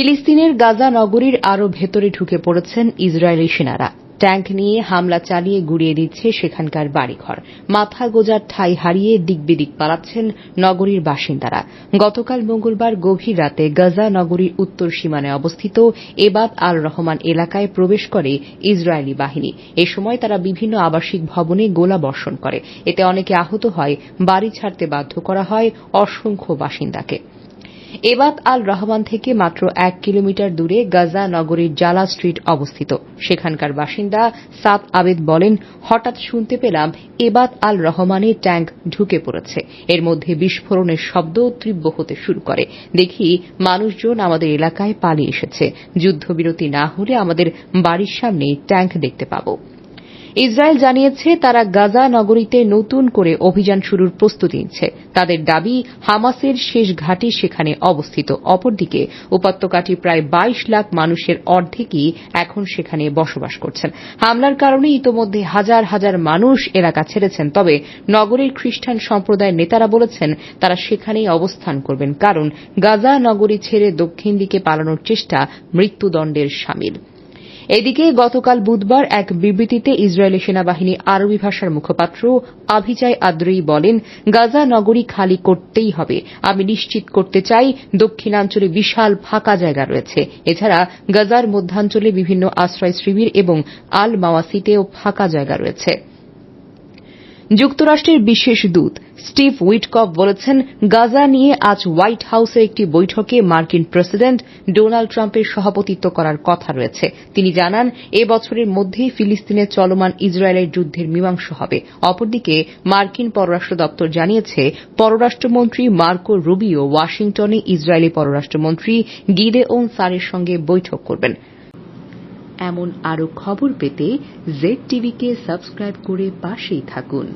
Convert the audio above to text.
ফিলিস্তিনের গাজা নগরীর আরও ভেতরে ঢুকে পড়েছেন ইসরায়েলি সেনারা। ট্যাঙ্ক নিয়ে হামলা চালিয়ে গুড়িয়ে দিচ্ছে সেখানকার বাড়িঘর। মাথা গোঁজার ঠাঁই হারিয়ে দিকবিদিক পালাচ্ছেন নগরীর বাসিন্দারা। গতকাল মঙ্গলবার গভীর রাতে গাজা নগরীর উত্তর সীমানায় অবস্থিত এবাদ আল রহমান এলাকায় প্রবেশ করে ইসরায়েলি বাহিনী। এ সময় তারা বিভিন্ন আবাসিক ভবনে গোলাবর্ষণ করে। এতে অনেকে আহত হয়, বাড়ি ছাড়তে বাধ্য করা হয় অসংখ্য বাসিন্দাকে। এবাদ আল রহমান থেকে মাত্র 1 কিলোমিটার দূরে গাজা নগরীর জালা স্ট্রিট অবস্থিত। সেখানকার বাসিন্দা সাদ আবেদ বলেন, হঠাৎ শুনতে পেলাম এবাদ আল রহমানের ট্যাঙ্ক ঢুকে পড়েছে। এর মধ্যে বিস্ফোরণের শব্দ তীব্র হতে শুরু করে। দেখি মানুষজন আমাদের এলাকায় পালিয়ে এসেছে। যুদ্ধবিরতি না হলে আমাদের বাড়ির সামনে ট্যাঙ্ক দেখতে পাব। ইসরায়েল জানিয়েছে তারা গাজা নগরীতে নতুন করে অভিযান শুরুর প্রস্তুতি নিচ্ছে। তাদের দাবি, হামাসের শেষ ঘাঁটি সেখানে অবস্থিত। অপরদিকে উপত্যকাটি প্রায় 22 লাখ মানুষের অর্ধেকই এখন সেখানে বসবাস করছেন। হামলার কারণে ইতোমধ্যে হাজার হাজার মানুষ এলাকা ছেড়েছেন। তবে নগরীর খ্রিস্টান সম্প্রদায়ের নেতারা বলেছেন তারা সেখানেই অবস্থান করবেন, কারণ গাজা নগরী ছেড়ে দক্ষিণ দিকে পালানোর চেষ্টা মৃত্যুদণ্ডের শামিল। এদিকে গতকাল বুধবার এক বিবৃতিতে ইসরায়েলি সেনাবাহিনী আরবি ভাষার মুখপাত্র আভিচাই আদ্রেই বলেন, গাজা নগরী খালি করতেই হবে। আমি নিশ্চিত করতে চাই দক্ষিণাঞ্চলে বিশাল ফাঁকা জায়গা রয়েছে। এছাড়া গাজার মধ্যাঞ্চলে বিভিন্ন আশ্রয় শিবির এবং আল মাওয়াসিতেও ফাঁকা জায়গা রয়েছে। যুক্তরাষ্ট্রের বিশেষ দূত স্টিভ উইটকফ বলেছেন, গাজা নিয়ে আজ হোয়াইট হাউসের একটি বৈঠকে মার্কিন প্রেসিডেন্ট ডোনাল্ড ট্রাম্পের সভাপতিত্ব করার কথা রয়েছে। তিনি জানান, এ বছরের মধ্যেই ফিলিস্তিনে চলমান ইসরায়েলের যুদ্ধের মীমাংসা হবে। অপরদিকে মার্কিন পররাষ্ট্র দপ্তর জানিয়েছে, পররাষ্ট্রমন্ত্রী মার্কো রুবিও ওয়াশিংটনে ইসরায়েলি পররাষ্ট্রমন্ত্রী গিদেওন সারের সঙ্গে বৈঠক করবেন। এমন আরও খবর পেতে জেড টিভিকে সাবস্ক্রাইব করে পাশেই থাকুন।